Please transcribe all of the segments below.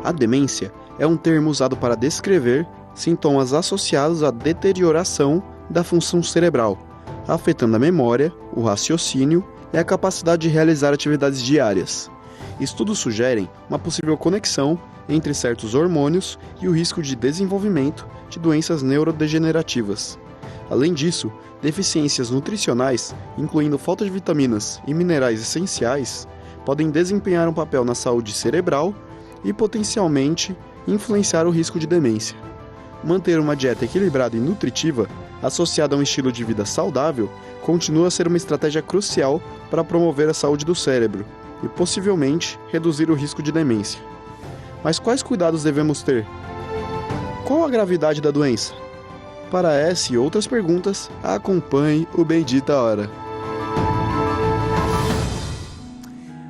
A demência é um termo usado para descrever sintomas associados à deterioração da função cerebral, afetando a memória, o raciocínio e a capacidade de realizar atividades diárias. Estudos sugerem uma possível conexão entre certos hormônios e o risco de desenvolvimento de doenças neurodegenerativas. Além disso, deficiências nutricionais, incluindo falta de vitaminas e minerais essenciais, podem desempenhar um papel na saúde cerebral e potencialmente influenciar o risco de demência. Manter uma dieta equilibrada e nutritiva, associada a um estilo de vida saudável, continua a ser uma estratégia crucial para promover a saúde do cérebro e possivelmente reduzir o risco de demência. Mas quais cuidados devemos ter? Qual a gravidade da doença? Para essa e outras perguntas, acompanhe o Bendita Hora.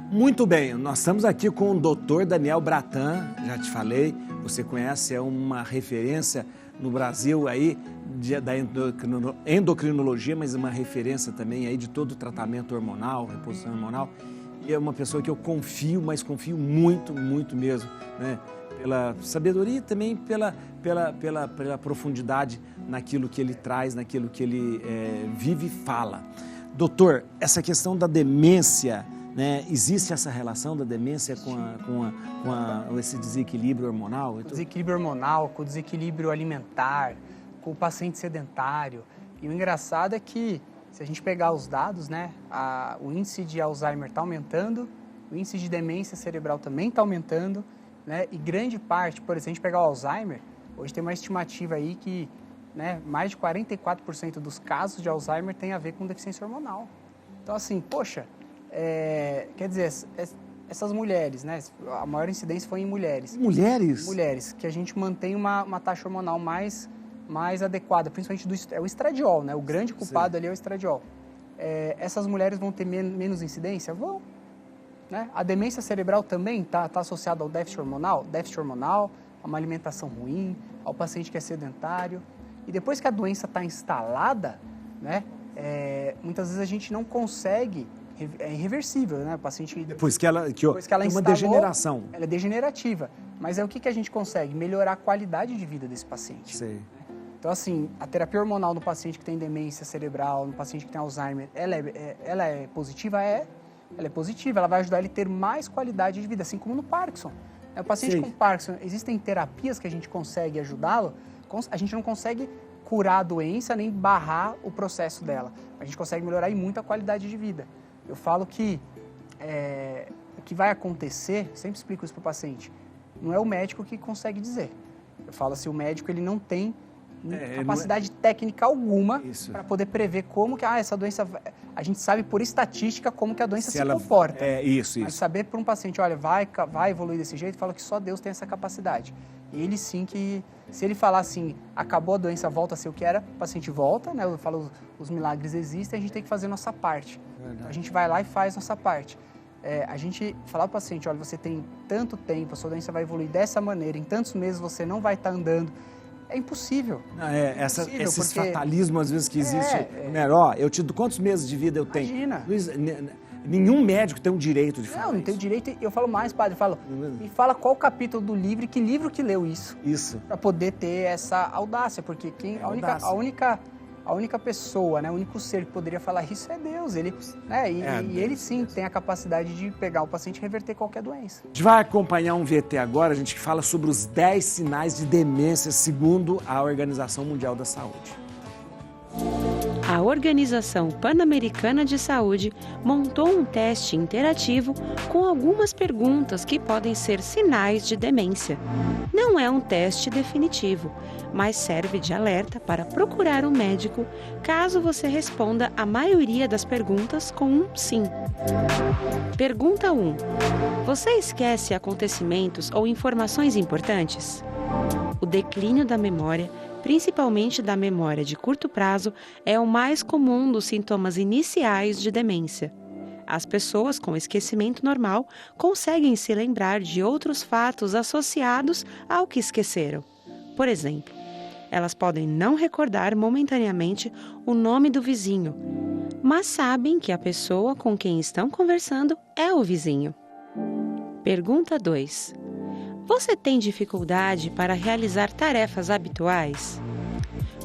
Muito bem, nós estamos aqui com o Dr. Daniel Bratan, já te falei, você conhece, é uma referência no Brasil aí da endocrinologia, mas uma referência também aí de todo o tratamento hormonal, reposição hormonal. E é uma pessoa que eu confio, mas confio muito, muito mesmo, né? Pela sabedoria e também pela profundidade naquilo que ele traz, naquilo que ele vive e fala. Doutor, essa questão da demência, né? Existe essa relação da demência com esse desequilíbrio hormonal? O desequilíbrio hormonal, com o desequilíbrio alimentar, com o paciente sedentário. E o engraçado é que, se a gente pegar os dados, né, o índice de Alzheimer está aumentando, o índice de demência cerebral também está aumentando, né, e grande parte, por exemplo, se a gente pegar o Alzheimer, hoje tem uma estimativa aí que, né, mais de 44% dos casos de Alzheimer tem a ver com deficiência hormonal. Então, assim, poxa, quer dizer, essas mulheres, né, a maior incidência foi em mulheres. Mulheres? Mulheres, que a gente mantém uma taxa hormonal mais adequada, principalmente o estradiol, né? O grande culpado Sim. ali é o estradiol. Essas mulheres vão ter menos incidência? Vão. Né? A demência cerebral também está associada ao déficit hormonal, a uma alimentação ruim, ao paciente que é sedentário. E depois que a doença está instalada, né? Muitas vezes a gente não consegue, é irreversível, né? O paciente, depois que ela instalou, uma degeneração. Ela é degenerativa. Mas o que a gente consegue? Melhorar a qualidade de vida desse paciente. Sim. Então, assim, a terapia hormonal no paciente que tem demência cerebral, no paciente que tem Alzheimer, ela é positiva? Ela é positiva, ela vai ajudar ele a ter mais qualidade de vida, assim como no Parkinson. O paciente Sim. com Parkinson, existem terapias que a gente consegue ajudá-lo, a gente não consegue curar a doença nem barrar o processo dela. A gente consegue melhorar muito a qualidade de vida. Eu falo que o que vai acontecer, sempre explico isso para o paciente, não é o médico que consegue dizer. Eu falo assim, o médico ele não tem capacidade técnica alguma para poder prever como que essa doença... A gente sabe por estatística como que a doença se comporta. Mas saber para um paciente, olha, vai evoluir desse jeito, fala que só Deus tem essa capacidade. E ele sim que... Se ele falar assim, acabou a doença, volta a ser o que era, o paciente volta, né? Eu falo, os milagres existem, a gente tem que fazer nossa parte. Então, a gente vai lá e faz nossa parte. A gente falar para o paciente, olha, você tem tanto tempo, a sua doença vai evoluir dessa maneira, em tantos meses você não vai estar andando. É impossível. Esses fatalismos, às vezes, que existe. Eu te dou quantos meses de vida eu tenho? Imagina. Luiz, nenhum médico tem o direito de falar não tem o direito. Eu falo mais, padre. Eu falo, me fala qual capítulo do livro, que livro que leu isso. Isso. Para poder ter essa audácia, porque a única pessoa, né, o único ser que poderia falar isso é Deus. Ele, né, e ele sim tem a capacidade de pegar o paciente e reverter qualquer doença. A gente vai acompanhar um VT agora, a gente que fala sobre os 10 sinais de demência, segundo a Organização Mundial da Saúde. A Organização Pan-Americana de Saúde montou um teste interativo com algumas perguntas que podem ser sinais de demência. Não é um teste definitivo, mas serve de alerta para procurar um médico caso você responda a maioria das perguntas com um sim. Pergunta 1. Você esquece acontecimentos ou informações importantes? O declínio da memória, principalmente da memória de curto prazo, é o mais comum dos sintomas iniciais de demência. As pessoas com esquecimento normal conseguem se lembrar de outros fatos associados ao que esqueceram. Por exemplo, elas podem não recordar momentaneamente o nome do vizinho, mas sabem que a pessoa com quem estão conversando é o vizinho. Pergunta 2. Você tem dificuldade para realizar tarefas habituais?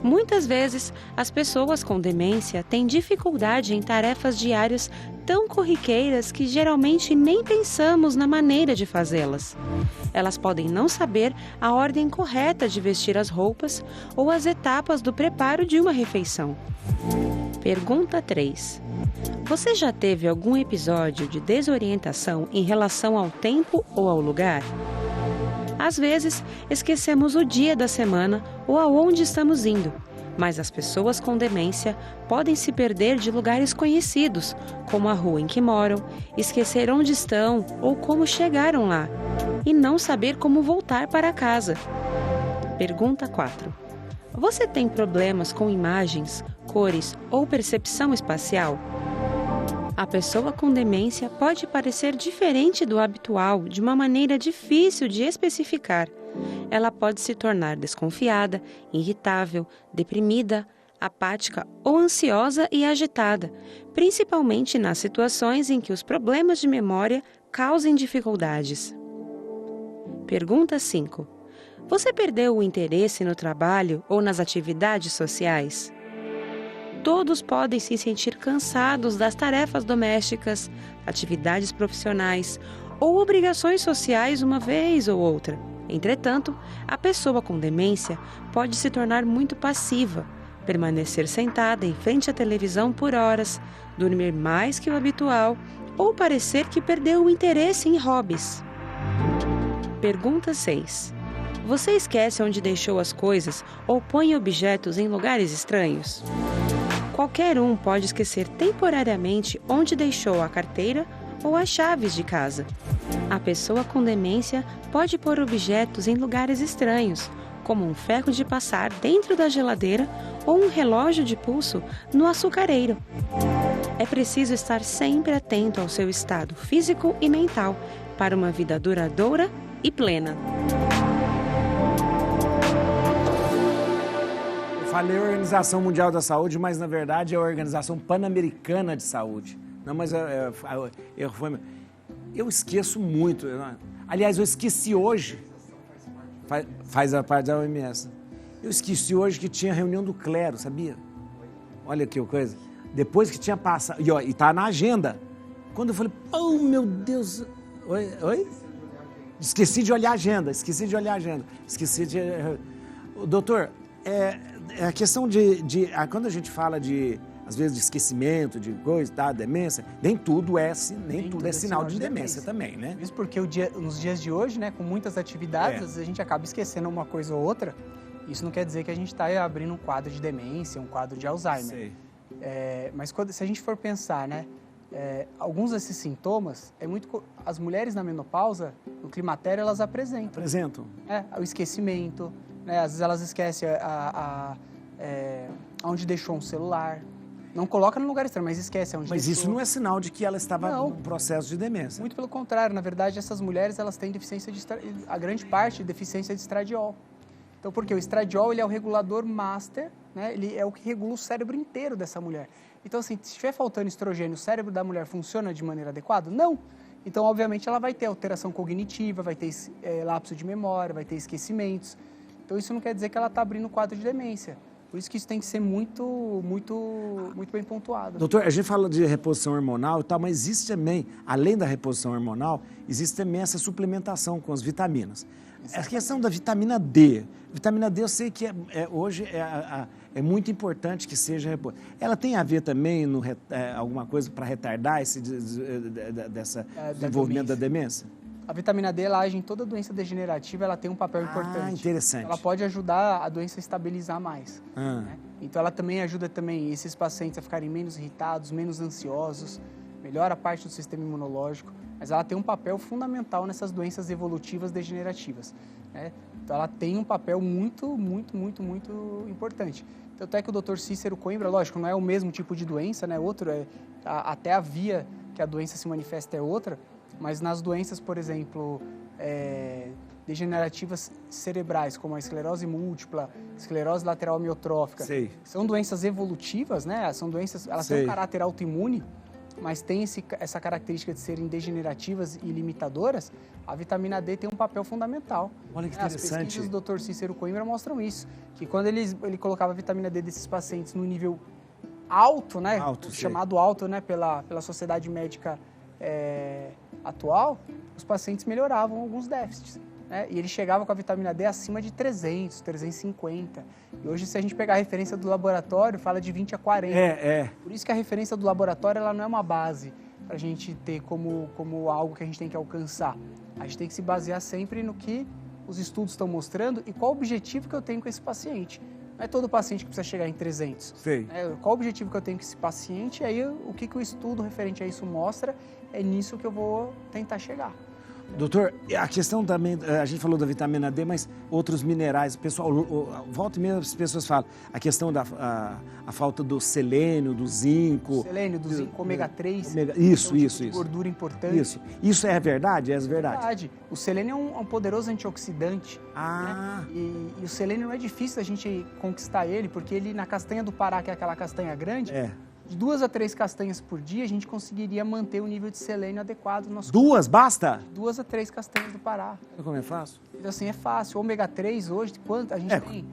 Muitas vezes, as pessoas com demência têm dificuldade em tarefas diárias tão corriqueiras que geralmente nem pensamos na maneira de fazê-las. Elas podem não saber a ordem correta de vestir as roupas ou as etapas do preparo de uma refeição. Pergunta 3. Você já teve algum episódio de desorientação em relação ao tempo ou ao lugar? Às vezes, esquecemos o dia da semana ou aonde estamos indo, mas as pessoas com demência podem se perder de lugares conhecidos, como a rua em que moram, esquecer onde estão ou como chegaram lá, e não saber como voltar para casa. Pergunta 4. Você tem problemas com imagens, cores ou percepção espacial? A pessoa com demência pode parecer diferente do habitual de uma maneira difícil de especificar. Ela pode se tornar desconfiada, irritável, deprimida, apática ou ansiosa e agitada, principalmente nas situações em que os problemas de memória causem dificuldades. Pergunta 5. Você perdeu o interesse no trabalho ou nas atividades sociais? Todos podem se sentir cansados das tarefas domésticas, atividades profissionais ou obrigações sociais uma vez ou outra. Entretanto, a pessoa com demência pode se tornar muito passiva, permanecer sentada em frente à televisão por horas, dormir mais que o habitual ou parecer que perdeu o interesse em hobbies. Pergunta 6. Você esquece onde deixou as coisas ou põe objetos em lugares estranhos? Qualquer um pode esquecer temporariamente onde deixou a carteira ou as chaves de casa. A pessoa com demência pode pôr objetos em lugares estranhos, como um ferro de passar dentro da geladeira ou um relógio de pulso no açucareiro. É preciso estar sempre atento ao seu estado físico e mental para uma vida duradoura e plena. Falei Organização Mundial da Saúde, mas na verdade é a Organização Pan-Americana de Saúde. Não, mas eu esqueço muito. Aliás, eu esqueci hoje, faz a parte da OMS. Eu esqueci hoje que tinha reunião do clero, sabia? Olha que coisa. Depois que tinha passado, e tá na agenda. Quando eu falei, oh meu Deus, oi? Esqueci de olhar a agenda. Doutor, a questão quando a gente fala às vezes, de esquecimento, de coisa, tá, demência, nem tudo é sinal de demência também, né? Isso porque nos dias de hoje, né, com muitas atividades, a gente acaba esquecendo uma coisa ou outra. Isso não quer dizer que a gente está abrindo um quadro de demência, um quadro de Alzheimer. Sei. Mas se a gente for pensar, né, alguns desses sintomas, as mulheres na menopausa, no climatério, elas apresentam. O esquecimento, né, às vezes elas esquecem onde deixou um celular. Não coloca no lugar estranho, mas esquece onde deixou. Mas isso não é sinal de que ela estava num processo de demência. Muito pelo contrário. Na verdade, essas mulheres elas têm a grande parte, deficiência de estradiol. Então, porque o estradiol ele é o regulador master, né? Ele é o que regula o cérebro inteiro dessa mulher. Então, assim, se estiver faltando estrogênio, o cérebro da mulher funciona de maneira adequada? Não. Então, obviamente, ela vai ter alteração cognitiva, vai ter lapso de memória, vai ter esquecimentos. Então, isso não quer dizer que ela está abrindo o quadro de demência. Por isso que isso tem que ser muito bem pontuado. Doutor, a gente fala de reposição hormonal e tal, mas existe também, além da reposição hormonal, existe também essa suplementação com as vitaminas. A questão da vitamina D. Vitamina D eu sei que hoje é muito importante que seja reposta. Ela tem a ver também alguma coisa para retardar esse desenvolvimento da demência? A vitamina D, ela age em toda doença degenerativa, ela tem um papel importante. Interessante. Ela pode ajudar a doença a estabilizar mais. Né? Então, ela também ajuda esses pacientes a ficarem menos irritados, menos ansiosos, melhora a parte do sistema imunológico, mas ela tem um papel fundamental nessas doenças evolutivas degenerativas. Né? Então, ela tem um papel muito importante. Tanto é que o Dr. Cícero Coimbra, lógico, não é o mesmo tipo de doença, né? Até a via que a doença se manifesta é outra, mas nas doenças, por exemplo, degenerativas cerebrais, como a esclerose múltipla, esclerose lateral amiotrófica, são doenças evolutivas, né? São doenças, elas têm um caráter autoimune, mas tem essa característica de serem degenerativas e limitadoras, a vitamina D tem um papel fundamental. Olha que As interessante. pesquisas do Dr. Cícero Coimbra mostram isso, que quando ele colocava a vitamina D desses pacientes no nível alto, né, chamado alto, né, pela sociedade médica atual, os pacientes melhoravam alguns déficits. Né? E ele chegava com a vitamina D acima de 300, 350. E hoje, se a gente pegar a referência do laboratório, fala de 20 a 40. Por isso que a referência do laboratório ela não é uma base para a gente ter como algo que a gente tem que alcançar. A gente tem que se basear sempre no que os estudos estão mostrando e qual o objetivo que eu tenho com esse paciente. Não é todo paciente que precisa chegar em 300. Sei. Qual o objetivo que eu tenho com esse paciente, e aí o que o estudo referente a isso mostra, é nisso que eu vou tentar chegar. Doutor, a questão também, a gente falou da vitamina D, mas outros minerais, pessoal, volta e meia as pessoas falam, a questão da a falta do selênio, do zinco. Selênio, do zinco, ômega 3. Isso. Gordura importante. Isso é verdade? É verdade? É verdade. O selênio é um poderoso antioxidante. Ah. Né? E o selênio não é difícil a gente conquistar ele, porque ele na castanha do Pará, que é aquela castanha grande, de 2 a 3 castanhas por dia, a gente conseguiria manter o nível de selênio adequado no nosso corpo. 2? Basta? 2 a 3 castanhas do Pará. Como é fácil? Então, assim, é fácil. O ômega 3 hoje, quanto a gente tem?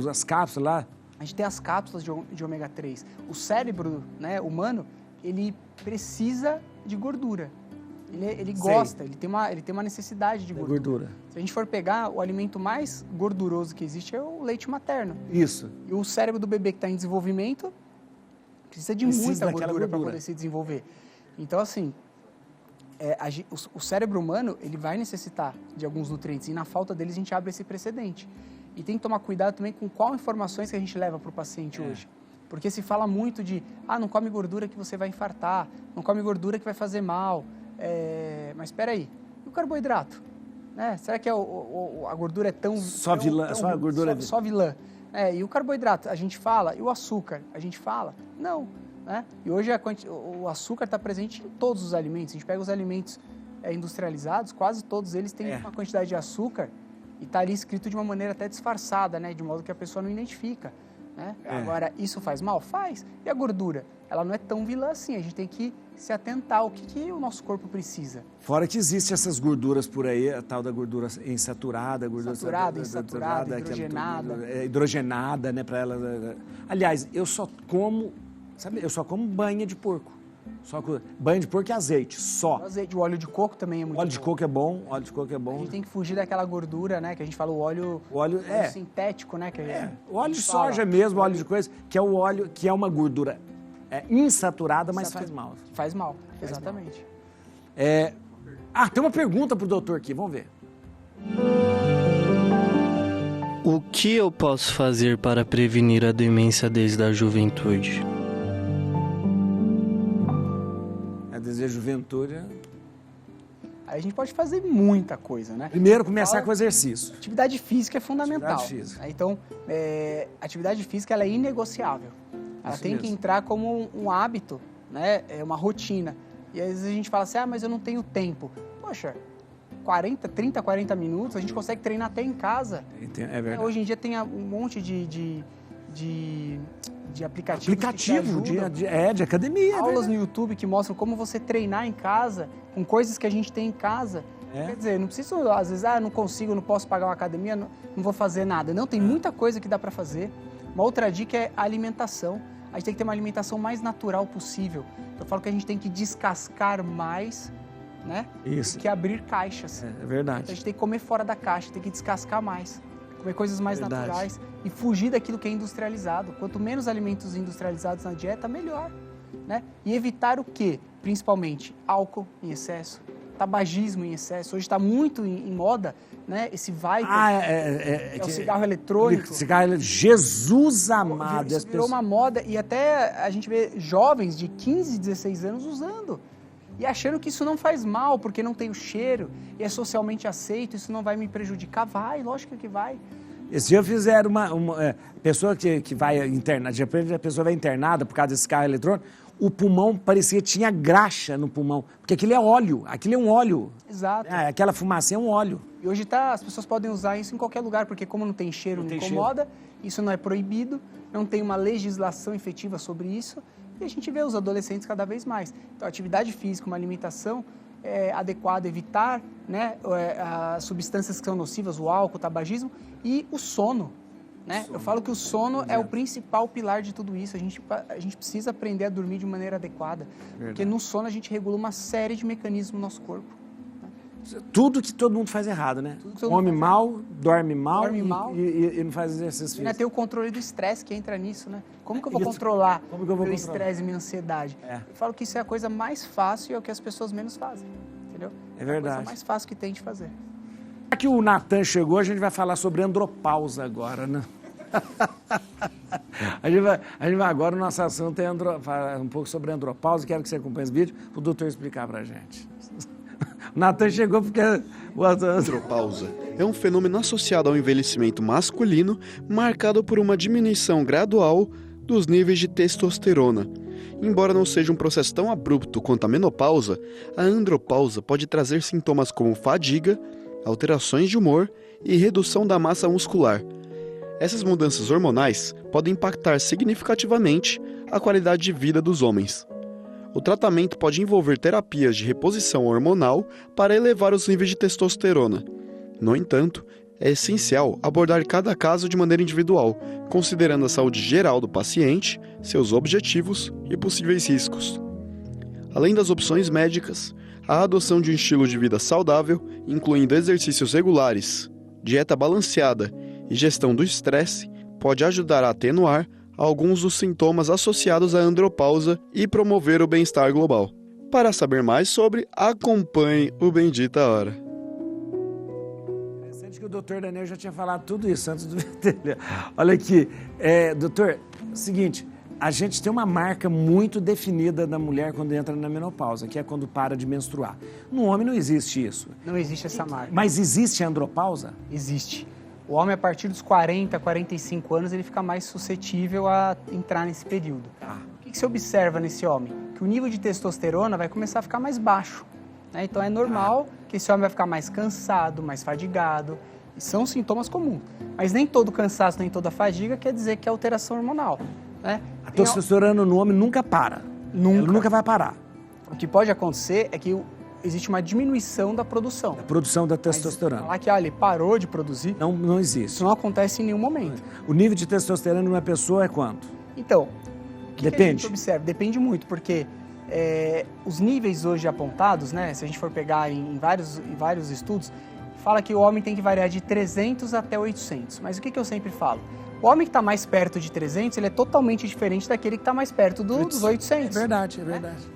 As cápsulas lá. A gente tem as cápsulas de ômega 3. O cérebro, né, humano, ele precisa de gordura. Ele gosta, ele tem uma necessidade de gordura. Se a gente for pegar, o alimento mais gorduroso que existe é o leite materno. Isso. E o cérebro do bebê que está em desenvolvimento precisa de muita gordura para poder se desenvolver. Então, assim, o cérebro humano, ele vai necessitar de alguns nutrientes e na falta deles a gente abre esse precedente. E tem que tomar cuidado também com qual informações que a gente leva para o paciente hoje. Porque se fala muito de, não come gordura que você vai infartar, não come gordura que vai fazer mal. Mas espera aí, e o carboidrato? Né? Será que a gordura é tão... Só vilã? E o carboidrato, a gente fala, e o açúcar, a gente fala? Não. Né? E hoje o açúcar está presente em todos os alimentos. A gente pega os alimentos industrializados, quase todos eles têm uma quantidade de açúcar e está ali escrito de uma maneira até disfarçada, né? De modo que a pessoa não identifica. Né? Agora, isso faz mal? Faz. E a gordura? Ela não é tão vilã assim. A gente tem que se atentar ao que o nosso corpo precisa. Fora que existem essas gorduras por aí, a tal da gordura insaturada, insaturada, hidrogenada. Hidrogenada, né, para ela. Aliás, eu só como banha de porco. Banha de porco e azeite, só. O óleo de coco também é muito bom. Óleo de coco é bom. A gente tem que fugir daquela gordura, né, que a gente fala o óleo sintético, né, que o óleo de soja mesmo, óleo de coisa, que é o óleo que é uma gordura insaturada, mas faz mal. Faz mal, exatamente. Tem uma pergunta pro doutor aqui, vamos ver. O que eu posso fazer para prevenir a demência desde a juventude? Desde a juventude... Aí a gente pode fazer muita coisa, né? Primeiro, começar com o exercício. Atividade física é fundamental. Atividade física. Então, atividade física ela é inegociável. Ela tem que entrar como um hábito, né? É uma rotina. E às vezes a gente fala assim, mas eu não tenho tempo. Poxa, 30, 40 minutos, a gente consegue treinar até em casa. É verdade. Hoje em dia tem um monte de aplicativos aplicativo de academia. Aulas no YouTube que mostram como você treinar em casa, com coisas que a gente tem em casa. Quer dizer, não preciso, às vezes, não consigo, não posso pagar uma academia, não vou fazer nada. Não, tem muita coisa que dá para fazer. Uma outra dica é a alimentação. A gente tem que ter uma alimentação mais natural possível. Eu falo que a gente tem que descascar mais, né? Isso. Do que abrir caixas. É verdade. Então, a gente tem que comer fora da caixa, tem que descascar mais. Comer coisas mais naturais e fugir daquilo que é industrializado. Quanto menos alimentos industrializados na dieta, melhor. Né? E evitar o quê? Principalmente álcool em excesso, tabagismo em excesso. Hoje está muito em moda, né? Esse Viper, o cigarro eletrônico. Jesus amado. Isso virou uma moda e até a gente vê jovens de 15, 16 anos usando. E achando que isso não faz mal, porque não tem o cheiro, e é socialmente aceito, isso não vai me prejudicar. Vai, lógico que vai. Esse dia fizeram uma pessoa que vai internada, de repente a pessoa vai internada por causa desse carro eletrônico, o pulmão parecia que tinha graxa no pulmão, porque aquilo é óleo, aquilo é um óleo. Exato. Aquela fumaça é um óleo. E hoje as pessoas podem usar isso em qualquer lugar, porque como não tem cheiro, não incomoda, isso não é proibido, não tem uma legislação efetiva sobre isso, E a gente vê os adolescentes cada vez mais. Então, atividade física, uma alimentação adequada, evitar, né, as substâncias que são nocivas, o álcool, o tabagismo, e o sono. Né? Eu falo que o sono é o principal pilar de tudo isso. A gente precisa aprender a dormir de maneira adequada. Verdade. Porque no sono a gente regula uma série de mecanismos no nosso corpo. Tudo que todo mundo faz errado, né? Come mal, dorme mal, e não faz exercício físico. E ainda tem o controle do estresse que entra nisso, né? Como que eu vou controlar o meu estresse e minha ansiedade? Eu falo que isso é a coisa mais fácil e é o que as pessoas menos fazem, entendeu? É verdade. É a coisa mais fácil que tem de fazer. Já que o Natan chegou, a gente vai falar sobre andropausa agora, né? a gente vai agora, o nosso assunto é um pouco sobre andropausa. Quero que você acompanhe esse vídeo para o doutor explicar para a gente. O Natan chegou porque... Andropausa é um fenômeno associado ao envelhecimento masculino marcado por uma diminuição gradual dos níveis de testosterona. Embora não seja um processo tão abrupto quanto a menopausa, a andropausa pode trazer sintomas como fadiga, alterações de humor e redução da massa muscular. Essas mudanças hormonais podem impactar significativamente a qualidade de vida dos homens. O tratamento pode envolver terapias de reposição hormonal para elevar os níveis de testosterona. No entanto, é essencial abordar cada caso de maneira individual, considerando a saúde geral do paciente, seus objetivos e possíveis riscos. Além das opções médicas, a adoção de um estilo de vida saudável, incluindo exercícios regulares, dieta balanceada e gestão do estresse, pode ajudar a atenuar alguns dos sintomas associados à andropausa e promover o bem-estar global. Para saber mais sobre, acompanhe o Bendita Hora. Interessante que o doutor Daniel já tinha falado tudo isso antes do vídeo. Olha aqui, doutor, seguinte, a gente tem uma marca muito definida da mulher quando entra na menopausa, que é quando para de menstruar. No homem não existe isso. Não existe essa marca. Mas existe a andropausa? Existe. O homem, a partir dos 40, 45 anos, ele fica mais suscetível a entrar nesse período. O que se observa nesse homem? Que o nível de testosterona vai começar a ficar mais baixo. Né? Então, é normal que esse homem vai ficar mais cansado, mais fadigado. E são sintomas comuns. Mas nem todo cansaço, nem toda fadiga quer dizer que é alteração hormonal. Né? A testosterona no homem nunca para. Ela nunca vai parar. O que pode acontecer é que existe uma diminuição da produção. A produção da testosterona. Mas falar que ele parou de produzir... Não existe. Isso não acontece em nenhum momento. O nível de testosterona numa pessoa é quanto? Então, depende. Que a gente observa? Depende muito, porque os níveis hoje apontados, né, se a gente for pegar em vários estudos, fala que o homem tem que variar de 300 até 800. Mas o que eu sempre falo? O homem que está mais perto de 300, ele é totalmente diferente daquele que está mais perto dos 800. É verdade.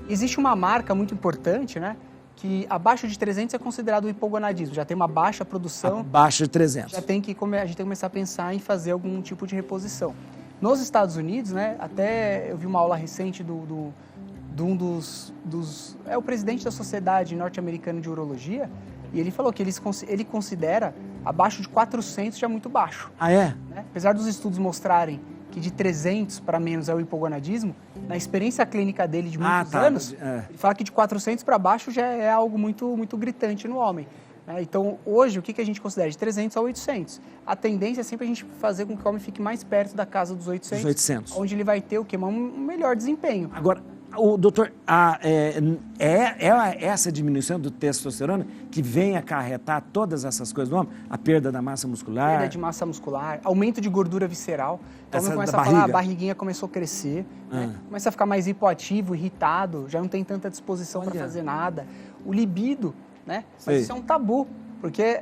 Existe uma marca muito importante, né? Que abaixo de 300 é considerado o hipogonadismo, já tem uma baixa produção. Abaixo de 300. A gente tem que começar a pensar em fazer algum tipo de reposição. Nos Estados Unidos, né, até eu vi uma aula recente de um dos o presidente da Sociedade Norte-Americana de Urologia, e ele falou que ele considera abaixo de 400 já muito baixo. Ah, é? Né? Apesar dos estudos mostrarem que de 300 para menos é o hipogonadismo, na experiência clínica dele de muitos anos, ele fala que de 400 para baixo já é algo muito, muito gritante no homem. Então, hoje, o que a gente considera? De 300 a 800. A tendência é sempre a gente fazer com que o homem fique mais perto da casa dos 800. Onde ele vai ter o quê? Um melhor desempenho. Agora, doutor, essa diminuição do testosterona que vem acarretar todas essas coisas do homem? A perda da massa muscular? Perda de massa muscular, aumento de gordura visceral. Então, o homem começa a falar, a barriguinha começou a crescer, né? Começa a ficar mais hipoativo, irritado, já não tem tanta disposição para fazer nada. O libido, né? Mas isso é um tabu, porque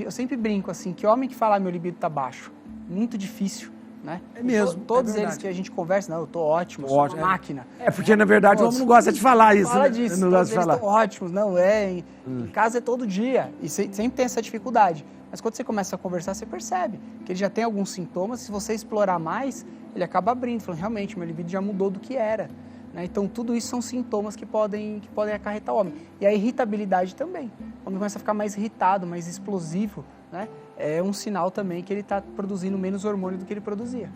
eu sempre brinco assim, que homem que fala meu libido tá baixo, muito difícil. Né? É mesmo. Todos eles que a gente conversa, não, eu tô ótimo, sou uma máquina. Porque na verdade o homem não gosta de falar isso. Fala disso, não gosta de falar. Estão ótimos, não em casa é todo dia, e sempre tem essa dificuldade. Mas quando você começa a conversar, você percebe que ele já tem alguns sintomas, se você explorar mais, ele acaba abrindo, falando, realmente, meu libido já mudou do que era. Né? Então, tudo isso são sintomas que podem acarretar o homem. E a irritabilidade também. O homem começa a ficar mais irritado, mais explosivo, né? É um sinal também que ele está produzindo menos hormônio do que ele produzia.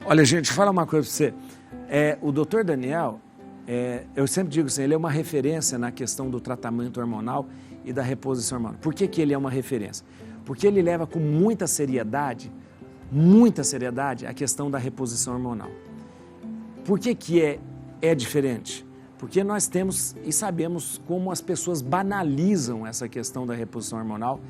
Olha, gente, fala uma coisa para você. O doutor Daniel, eu sempre digo assim, ele é uma referência na questão do tratamento hormonal e da reposição hormonal. Por que ele é uma referência? Porque ele leva com muita seriedade a questão da reposição hormonal. Por que é diferente? Porque nós temos e sabemos como as pessoas banalizam essa questão da reposição hormonal,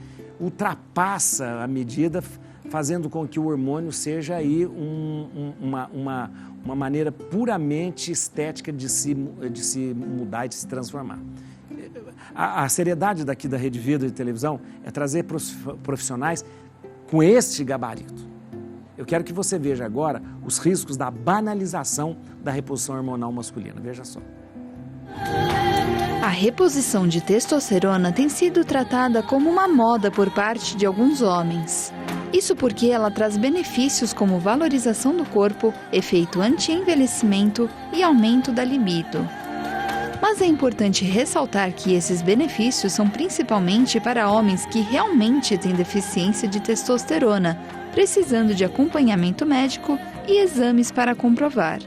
ultrapassa a medida, fazendo com que o hormônio seja aí uma maneira puramente estética de se mudar e de se transformar. A seriedade daqui da Rede Vida de televisão é trazer profissionais com este gabarito. Eu quero que você veja agora os riscos da banalização da reposição hormonal masculina. Veja só. A reposição de testosterona tem sido tratada como uma moda por parte de alguns homens. Isso porque ela traz benefícios como valorização do corpo, efeito anti-envelhecimento e aumento da libido. Mas é importante ressaltar que esses benefícios são principalmente para homens que realmente têm deficiência de testosterona, precisando de acompanhamento médico e exames para comprovar.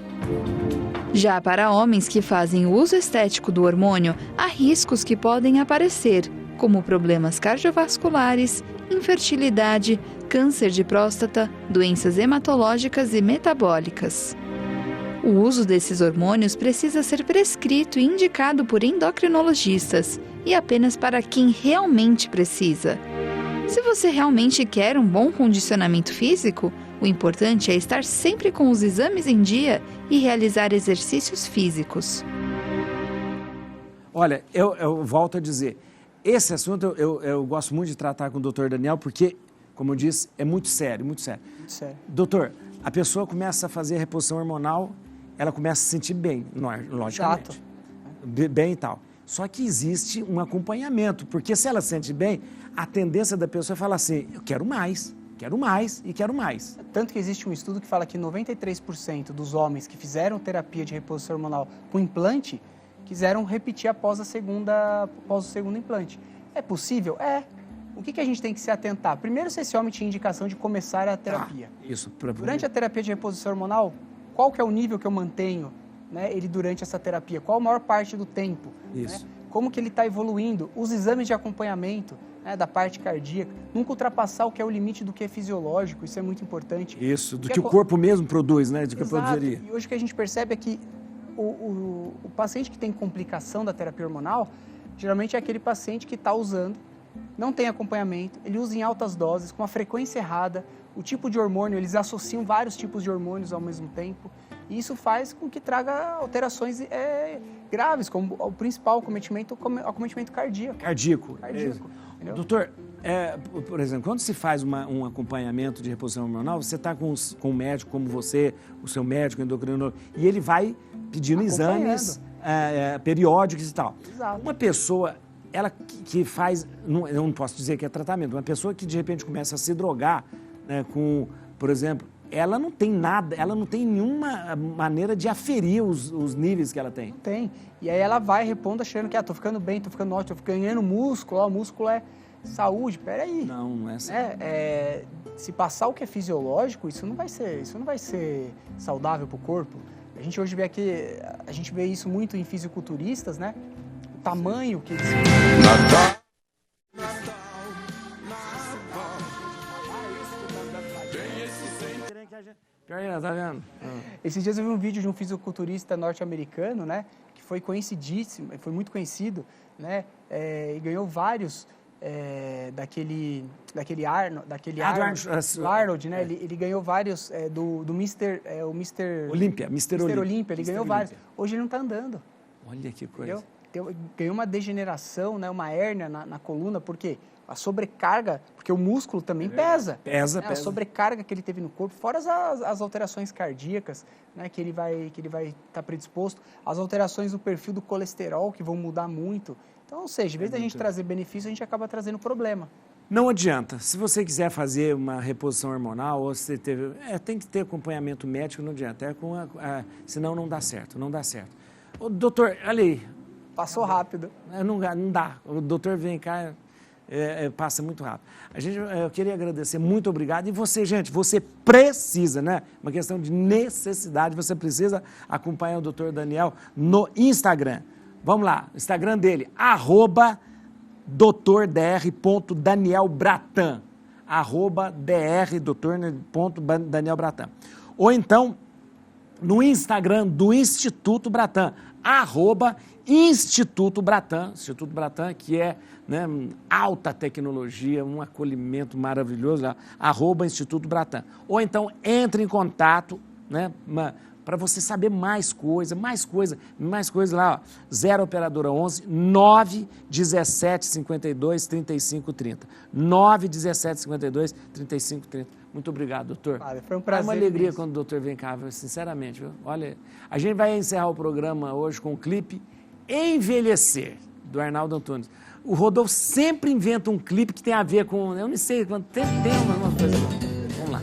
Já para homens que fazem o uso estético do hormônio, há riscos que podem aparecer, como problemas cardiovasculares, infertilidade, câncer de próstata, doenças hematológicas e metabólicas. O uso desses hormônios precisa ser prescrito e indicado por endocrinologistas e apenas para quem realmente precisa. Se você realmente quer um bom condicionamento físico, o importante é estar sempre com os exames em dia e realizar exercícios físicos. Olha, eu volto a dizer, esse assunto eu gosto muito de tratar com o doutor Daniel, porque, como eu disse, é muito sério, muito sério. Muito sério. Doutor, a pessoa começa a fazer a reposição hormonal, ela começa a se sentir bem, logicamente. Exato. Bem e tal. Só que existe um acompanhamento, porque se ela se sente bem, a tendência da pessoa é falar assim, eu quero mais e quero mais. Tanto que existe um estudo que fala que 93% dos homens que fizeram terapia de reposição hormonal com implante, quiseram repetir após o segundo implante. É possível? É. O que a gente tem que se atentar? Primeiro, se esse homem tinha indicação de começar a terapia. Isso. Durante a terapia de reposição hormonal, qual que é o nível que eu mantenho, né, ele durante essa terapia? Qual a maior parte do tempo? Isso. Né? Como que ele está evoluindo? Os exames de acompanhamento, né, da parte cardíaca. Nunca ultrapassar o que é o limite do que é fisiológico, isso é muito importante. Isso, do que o corpo mesmo produz, né? Do que produziria. E hoje o que a gente percebe é que o paciente que tem complicação da terapia hormonal, geralmente é aquele paciente que está usando, não tem acompanhamento, ele usa em altas doses, com uma frequência errada, o tipo de hormônio, eles associam vários tipos de hormônios ao mesmo tempo, e isso faz com que traga alterações graves, como o principal acometimento cardíaco. Cardíaco. Doutor, por exemplo, quando se faz um acompanhamento de reposição hormonal, você está com um médico como você, o seu médico endocrinólogo, e ele vai pedindo exames periódicos e tal. Exato. Uma pessoa, ela que faz, eu não posso dizer que é tratamento, uma pessoa que de repente começa a se drogar, né, com, por exemplo, ela não tem nada, ela não tem nenhuma maneira de aferir os níveis que ela tem. Não tem. E aí ela vai repondo achando que, tô ficando bem, tô ficando ótimo, tô ganhando músculo, o músculo é saúde, peraí. Não é assim. Se passar o que é fisiológico, isso não vai ser saudável para o corpo. A gente hoje vê aqui, a gente vê isso muito em fisiculturistas, né? O tamanho que eles... Tá vendo? Esses dias eu vi um vídeo de um fisiculturista norte-americano, né? Que foi conhecidíssimo, foi muito conhecido, né? E ganhou vários daquele Arnold, né? Ele ganhou vários do Mr. Olímpia. Ele ganhou vários. Hoje ele não está andando. Olha que coisa. Ganhou uma degeneração, né? Uma hérnia na coluna, porque a sobrecarga, porque o músculo também pesa. Pesa. A sobrecarga que ele teve no corpo, fora as alterações cardíacas, né, que ele vai estar predisposto, as alterações do perfil do colesterol, que vão mudar muito. Então, ou seja, em vez da gente trazer benefício, a gente acaba trazendo problema. Não adianta. Se você quiser fazer uma reposição hormonal, ou você tem que ter acompanhamento médico, não adianta. Senão não dá certo, Ô, doutor, olha aí. Passou rápido. Não dá. O doutor vem cá... passa muito rápido. Eu queria agradecer, muito obrigado. E você, gente, você precisa, né? Uma questão de necessidade, você precisa acompanhar o Dr. Daniel no Instagram. Vamos lá, o Instagram dele, @drdr.danielbratan, @dr.danielbratan. Ou então, no Instagram do Instituto Bratan, @Instituto Bratan, Instituto Bratan, que é, né, alta tecnologia, um acolhimento maravilhoso, @Instituto Bratan. Ou então entre em contato, né, para você saber mais coisa lá, ó, 0 operadora 11 917 52 35 30. 917 52 35 30. Muito obrigado, doutor. Foi um prazer. É uma alegria quando o doutor vem cá, sinceramente, viu? Olha, a gente vai encerrar o programa hoje com o clipe Envelhecer, do Arnaldo Antunes. O Rodolfo sempre inventa um clipe que tem a ver com, eu não sei, tem uma coisa. Vamos lá.